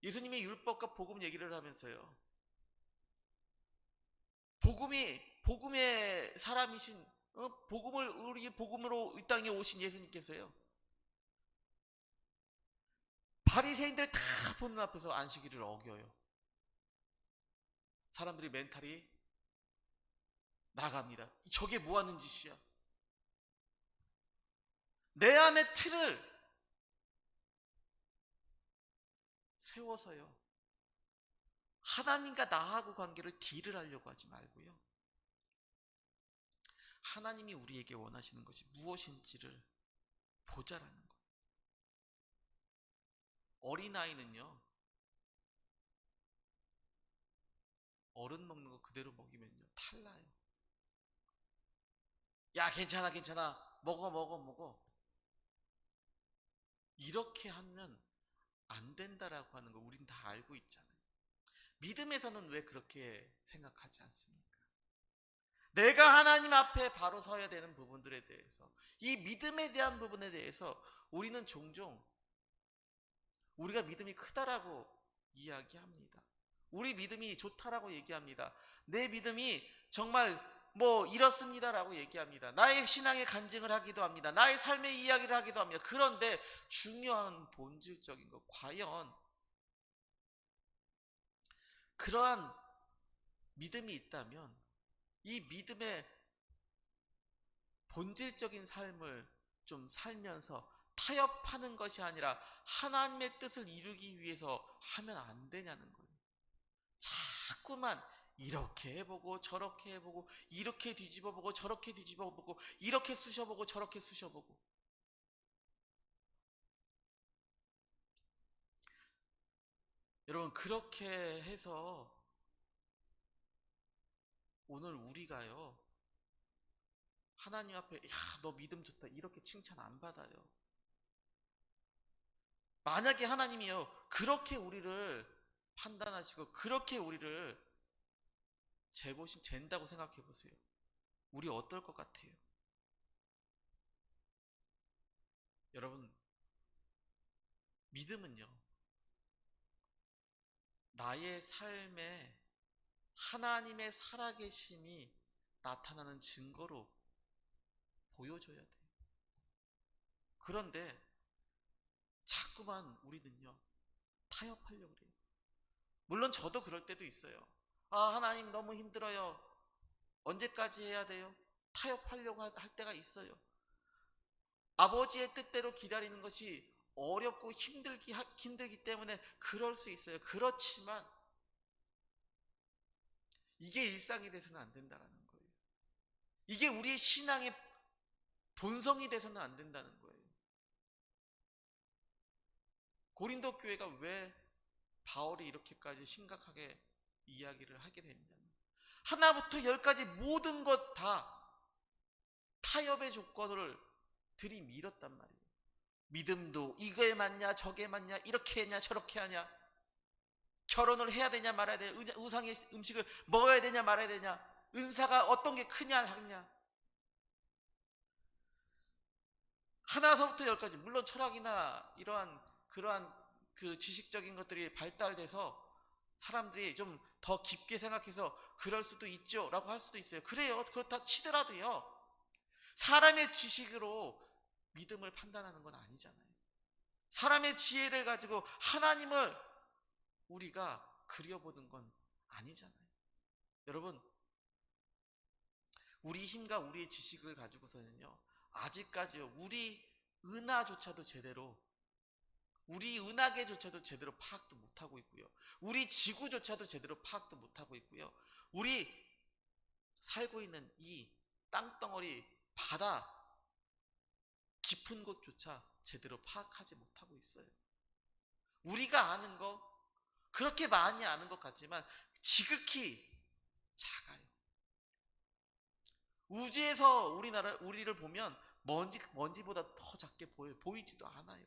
예수님이 율법과 복음 얘기를 하면서요, 복음의 사람이신, 우리 복음으로 이 땅에 오신 예수님께서요, 바리새인들 다 보는 앞에서 안식일을 어겨요. 사람들이 멘탈이 나갑니다. 저게 뭐 하는 짓이야? 내 안의 틀을 세워서요, 하나님과 나하고 관계를 딜을 하려고 하지 말고요, 하나님이 우리에게 원하시는 것이 무엇인지를 보자라는 거예요. 어린아이는요, 어른 먹는 거 그대로 먹이면요 탈나요. 야, 괜찮아 먹어 이렇게 하면 안 된다라고 하는 거 우린 다 알고 있잖아요. 믿음에서는 왜 그렇게 생각하지 않습니까? 내가 하나님 앞에 바로 서야 되는 부분들에 대해서, 이 믿음에 대한 부분에 대해서 우리는 종종 우리가 믿음이 크다라고 이야기합니다. 우리 믿음이 좋다라고 얘기합니다. 내 믿음이 정말 뭐 이렇습니다라고 얘기합니다. 나의 신앙의 간증을 하기도 합니다. 나의 삶의 이야기를 하기도 합니다. 그런데 중요한 본질적인 것, 과연 그러한 믿음이 있다면 이 믿음의 본질적인 삶을 좀 살면서 타협하는 것이 아니라 하나님의 뜻을 이루기 위해서 하면 안 되냐는 거예요. 자꾸만 이렇게 해보고 저렇게 해보고, 이렇게 뒤집어보고 저렇게 뒤집어보고, 이렇게 쑤셔보고 저렇게 쑤셔보고. 여러분, 그렇게 해서 오늘 우리가요, 하나님 앞에 야, 너 믿음 좋다 이렇게 칭찬 안 받아요. 만약에 하나님이요 그렇게 우리를 판단하시고 그렇게 우리를 잰다고 생각해 보세요. 우리 어떨 것 같아요? 여러분, 믿음은요, 나의 삶에 하나님의 살아계심이 나타나는 증거로 보여줘야 돼요. 그런데 자꾸만 우리는요 타협하려고 그래요. 물론 저도 그럴 때도 있어요. 아, 하나님 너무 힘들어요. 언제까지 해야 돼요? 타협하려고 할 때가 있어요. 아버지의 뜻대로 기다리는 것이 어렵고 힘들기 때문에 그럴 수 있어요. 그렇지만 이게 일상이 돼서는 안 된다는 거예요. 이게 우리의 신앙의 본성이 돼서는 안 된다는 거예요. 고린도 교회가 왜 바울이 이렇게까지 심각하게 이야기를 하게 됐냐면, 하나부터 열까지 모든 것 다 타협의 조건을 들이밀었단 말이에요. 믿음도 이거에 맞냐 저게 맞냐, 이렇게 하냐 저렇게 하냐, 결혼을 해야 되냐 말아야 되냐, 우상의 음식을 먹어야 되냐 말아야 되냐, 은사가 어떤 게 크냐 작냐, 하나서부터 열까지. 물론 철학이나 그러한 그 지식적인 것들이 발달돼서 사람들이 좀 더 깊게 생각해서 그럴 수도 있죠 라고 할 수도 있어요. 그래요. 그렇다 치더라도요, 사람의 지식으로 믿음을 판단하는 건 아니잖아요. 사람의 지혜를 가지고 하나님을 우리가 그려보는 건 아니잖아요. 여러분, 우리 힘과 우리의 지식을 가지고서는요 아직까지요 우리 은하계조차도 제대로 파악도 못하고 있고요, 우리 지구조차도 제대로 파악도 못하고 있고요, 우리 살고 있는 이 땅덩어리 바다 깊은 곳조차 제대로 파악하지 못하고 있어요. 우리가 아는 거 그렇게 많이 아는 것 같지만 지극히 작아요. 우주에서 우리를 보면 먼지보다 더 작게 보이지도 않아요.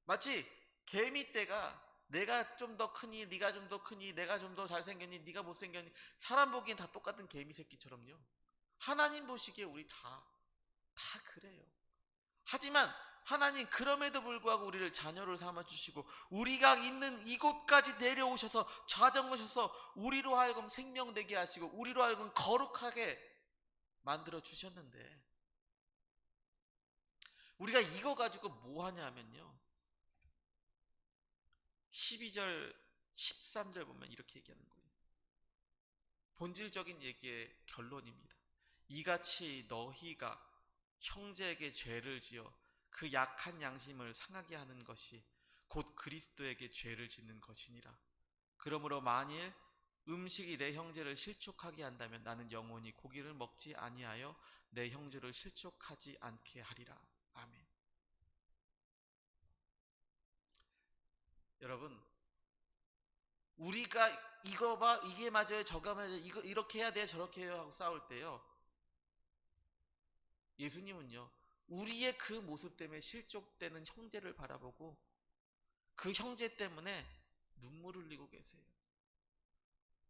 마치 개미떼가 내가 좀 더 크니 네가 좀 더 크니, 내가 좀 더 잘생겼니 네가 못생겼니, 사람 보기엔 다 똑같은 개미 새끼처럼요, 하나님 보시기에 우리 다 그래요. 하지만 하나님 그럼에도 불구하고 우리를 자녀로 삼아주시고 우리가 있는 이곳까지 내려오셔서 좌정하셔서 우리로 하여금 생명되게 하시고 우리로 하여금 거룩하게 만들어 주셨는데 우리가 이거 가지고 뭐 하냐면요, 12절 13절 보면 이렇게 얘기하는 거예요. 본질적인 얘기의 결론입니다. 이같이 너희가 형제에게 죄를 지어 그 약한 양심을 상하게 하는 것이 곧 그리스도에게 죄를 짓는 것이니라. 그러므로 만일 음식이 내 형제를 실족하게 한다면 나는 영원히 고기를 먹지 아니하여 내 형제를 실족하지 않게 하리라. 아멘. 여러분, 우리가 이거 봐, 이게 맞아요, 저거 맞아요, 이거 이렇게 해야 돼요, 저렇게 해요 하고 싸울 때요, 예수님은요 우리의 그 모습 때문에 실족되는 형제를 바라보고 그 형제 때문에 눈물 흘리고 계세요.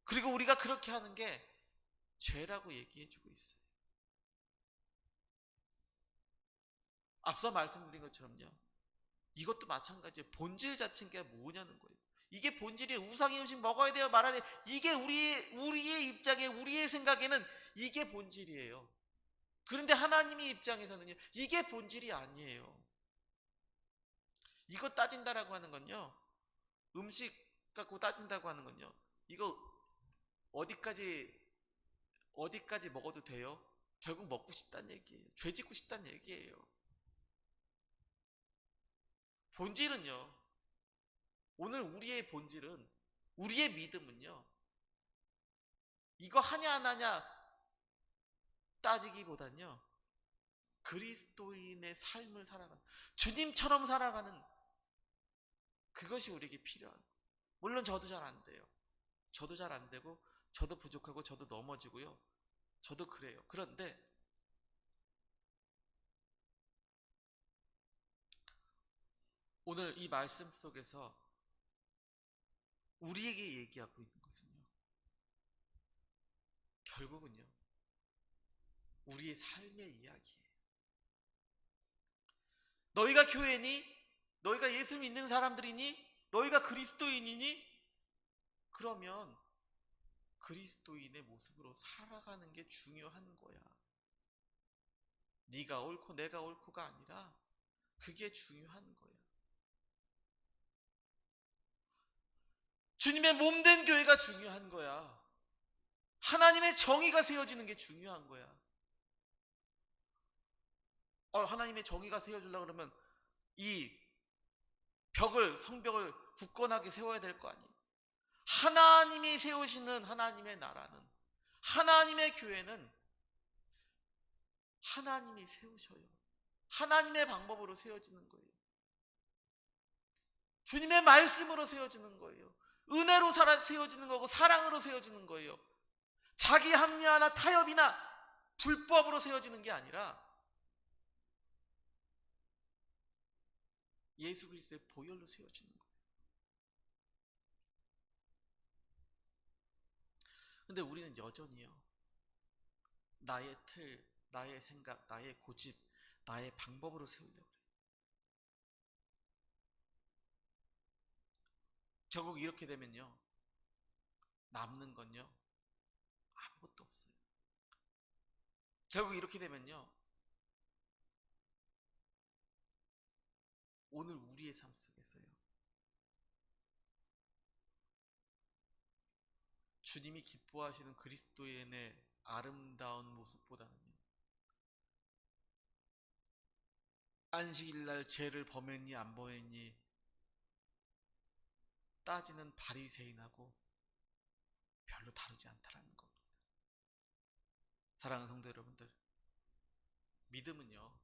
그리고 우리가 그렇게 하는 게 죄라고 얘기해 주고 있어요. 앞서 말씀드린 것처럼요, 이것도 마찬가지예요. 본질 자체가 뭐냐는 거예요. 이게 본질이에요. 우상의 음식 먹어야 돼요, 말아야 돼요. 이게 우리의 입장에, 우리의 생각에는 이게 본질이에요. 그런데 하나님의 입장에서는요, 이게 본질이 아니에요. 이거 따진다라고 하는 건요, 음식 갖고 따진다고 하는 건요, 이거 어디까지 먹어도 돼요? 결국 먹고 싶다는 얘기예요. 죄 짓고 싶다는 얘기예요. 본질은요, 오늘 우리의 본질은, 우리의 믿음은요, 이거 하냐 안 하냐 따지기보단요, 그리스도인의 삶을 살아가는, 주님처럼 살아가는, 그것이 우리에게 필요한. 물론 저도 잘 안 돼요. 저도 잘 안 되고 저도 부족하고 저도 넘어지고요, 저도 그래요. 그런데 오늘 이 말씀 속에서 우리에게 얘기하고 있는 것은요, 결국은요 우리의 삶의 이야기예요. 너희가 교회니? 너희가 예수 믿는 사람들이니? 너희가 그리스도인이니? 그러면 그리스도인의 모습으로 살아가는 게 중요한 거야. 네가 옳고 내가 옳고가 아니라 그게 중요한 거야. 주님의 몸된 교회가 중요한 거야. 하나님의 정의가 세워지는 게 중요한 거야. 하나님의 정의가 세워지려고 그러면 이 성벽을 굳건하게 세워야 될 거 아니에요. 하나님이 세우시는 하나님의 나라는, 하나님의 교회는 하나님이 세우셔요. 하나님의 방법으로 세워지는 거예요. 주님의 말씀으로 세워지는 거예요. 은혜로 세워지는 거고 사랑으로 세워지는 거예요. 자기 합리화나 타협이나 불법으로 세워지는 게 아니라 예수 그리스도의 보혈로 세워지는 거예요. 근데 우리는 여전히요, 나의 틀, 나의 생각, 나의 고집, 나의 방법으로 세우려고 그래요. 결국 이렇게 되면요, 남는 건요 아무것도 없어요. 결국 이렇게 되면요, 오늘 우리의 삶 속에서요, 주님이 기뻐하시는 그리스도인의 아름다운 모습보다는요, 안식일날 죄를 범했니 안 범했니 따지는 바리새인하고 별로 다르지 않다라는 겁니다. 사랑하는 성도 여러분들, 믿음은요,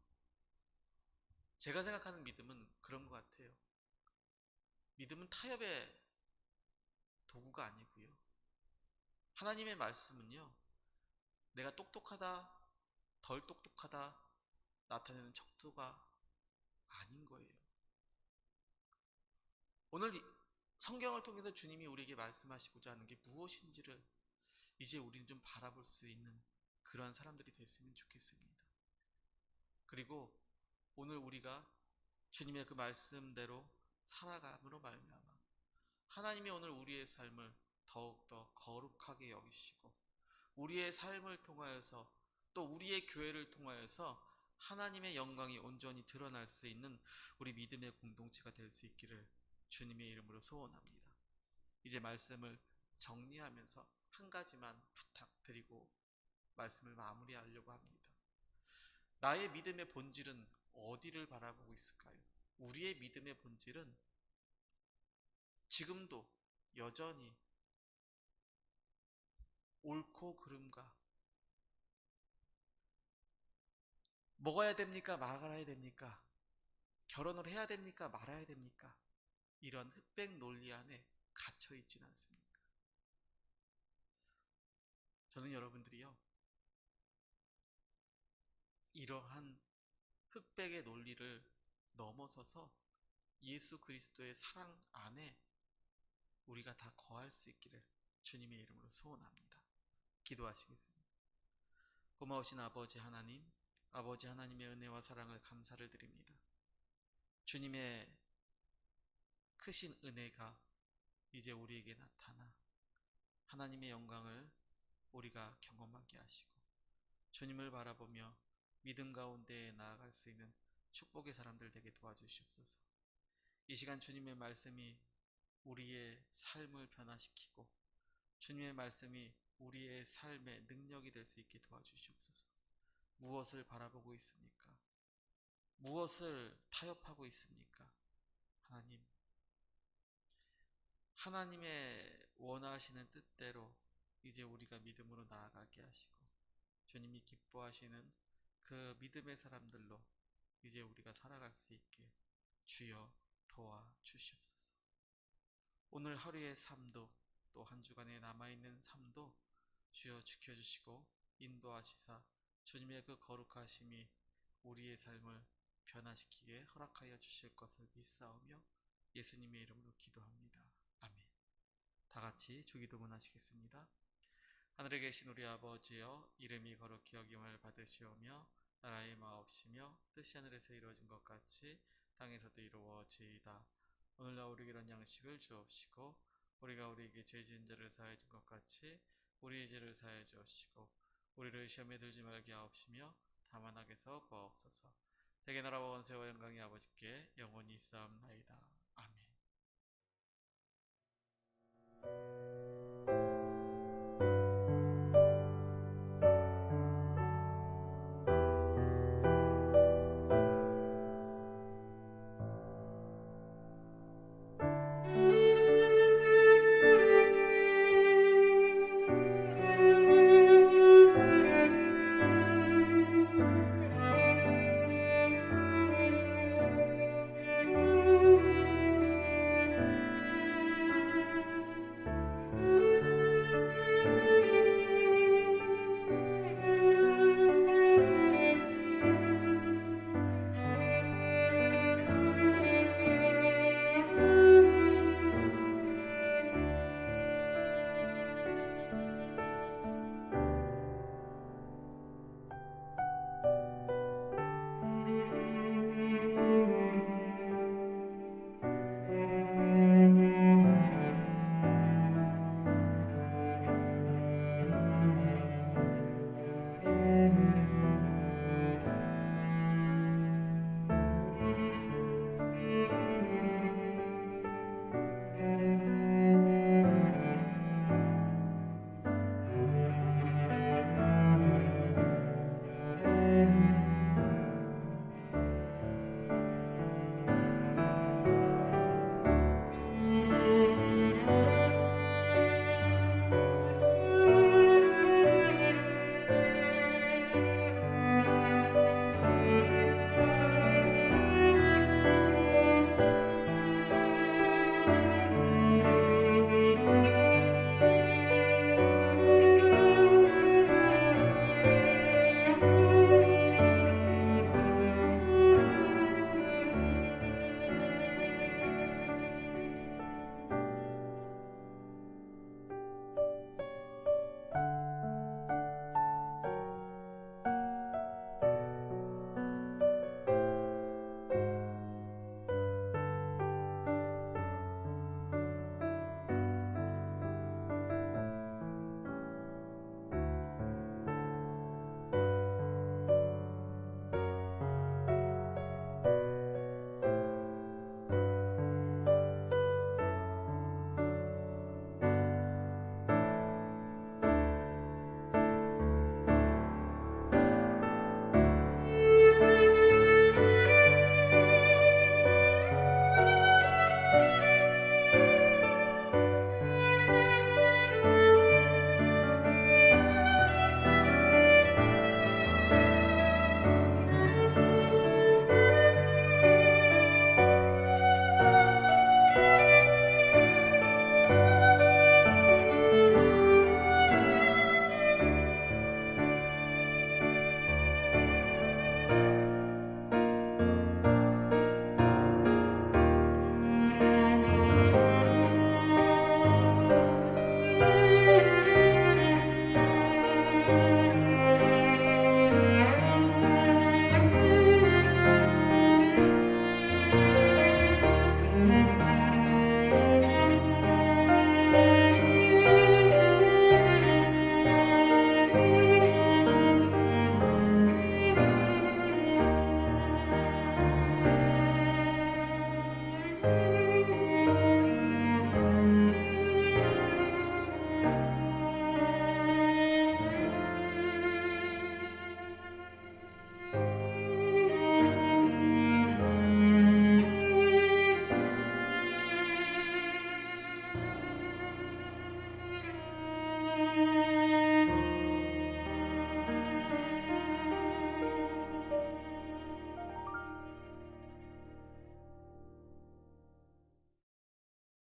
제가 생각하는 믿음은 그런 것 같아요. 믿음은 타협의 도구가 아니고요, 하나님의 말씀은요, 내가 똑똑하다, 덜 똑똑하다 나타내는 척도가 아닌 거예요. 오늘 성경을 통해서 주님이 우리에게 말씀하시고자 하는 게 무엇인지를 이제 우리는 좀 바라볼 수 있는 그러한 사람들이 됐으면 좋겠습니다. 그리고 오늘 우리가 주님의 그 말씀대로 살아감으로 말미암아 하나님이 오늘 우리의 삶을 더욱더 거룩하게 여기시고 우리의 삶을 통하여서 또 우리의 교회를 통하여서 하나님의 영광이 온전히 드러날 수 있는 우리 믿음의 공동체가 될 수 있기를 주님의 이름으로 소원합니다. 이제 말씀을 정리하면서 한 가지만 부탁드리고 말씀을 마무리하려고 합니다. 나의 믿음의 본질은 어디를 바라보고 있을까요? 우리의 믿음의 본질은 지금도 여전히 옳고 그름과 먹어야 됩니까? 말아야 됩니까? 결혼을 해야 됩니까? 말아야 됩니까? 이런 흑백 논리 안에 갇혀 있진 않습니까? 저는 여러분들이요, 이러한 흑백의 논리를 넘어서서 예수 그리스도의 사랑 안에 우리가 다 거할 수 있기를 주님의 이름으로 소원합니다. 기도하시겠습니다. 고마우신 아버지 하나님, 아버지 하나님의 은혜와 사랑을 감사를 드립니다. 주님의 크신 은혜가 이제 우리에게 나타나 하나님의 영광을 우리가 경험하게 하시고 주님을 바라보며 믿음 가운데 나아갈 수 있는 축복의 사람들 되게 도와주시옵소서. 이 시간 주님의 말씀이 우리의 삶을 변화시키고 주님의 말씀이 우리의 삶의 능력이 될 수 있게 도와주시옵소서. 무엇을 바라보고 있습니까? 무엇을 타협하고 있습니까? 하나님, 하나님의 원하시는 뜻대로 이제 우리가 믿음으로 나아가게 하시고 주님이 기뻐하시는 그 믿음의 사람들로 이제 우리가 살아갈 수 있게 주여 도와주시옵소서. 오늘 하루의 삶도 또 한 주간에 남아있는 삶도 주여 지켜주시고 인도하시사 주님의 그 거룩하심이 우리의 삶을 변화시키게 허락하여 주실 것을 믿사오며 예수님의 이름으로 기도합니다. 아멘. 다 같이 주기도문 하시겠습니다. 하늘에 계신 우리 아버지여, 이름이 거룩히 여김을 받으시오며 나라의 마옵시며 뜻이 하늘에서 이루어진 것 같이 땅에서도 이루어지이다. 오늘날 우리에게 이런 양식을 주옵시고 우리가 우리에게 죄 지은 자를 사하여 준 것 같이 우리의 죄를 사하여 주옵시고 우리를 시험에 들지 말게 하옵시며 다만 악에서 구하옵소서. 대개 나라와 원세와 영광이 아버지께 영원히 있사옵나이다.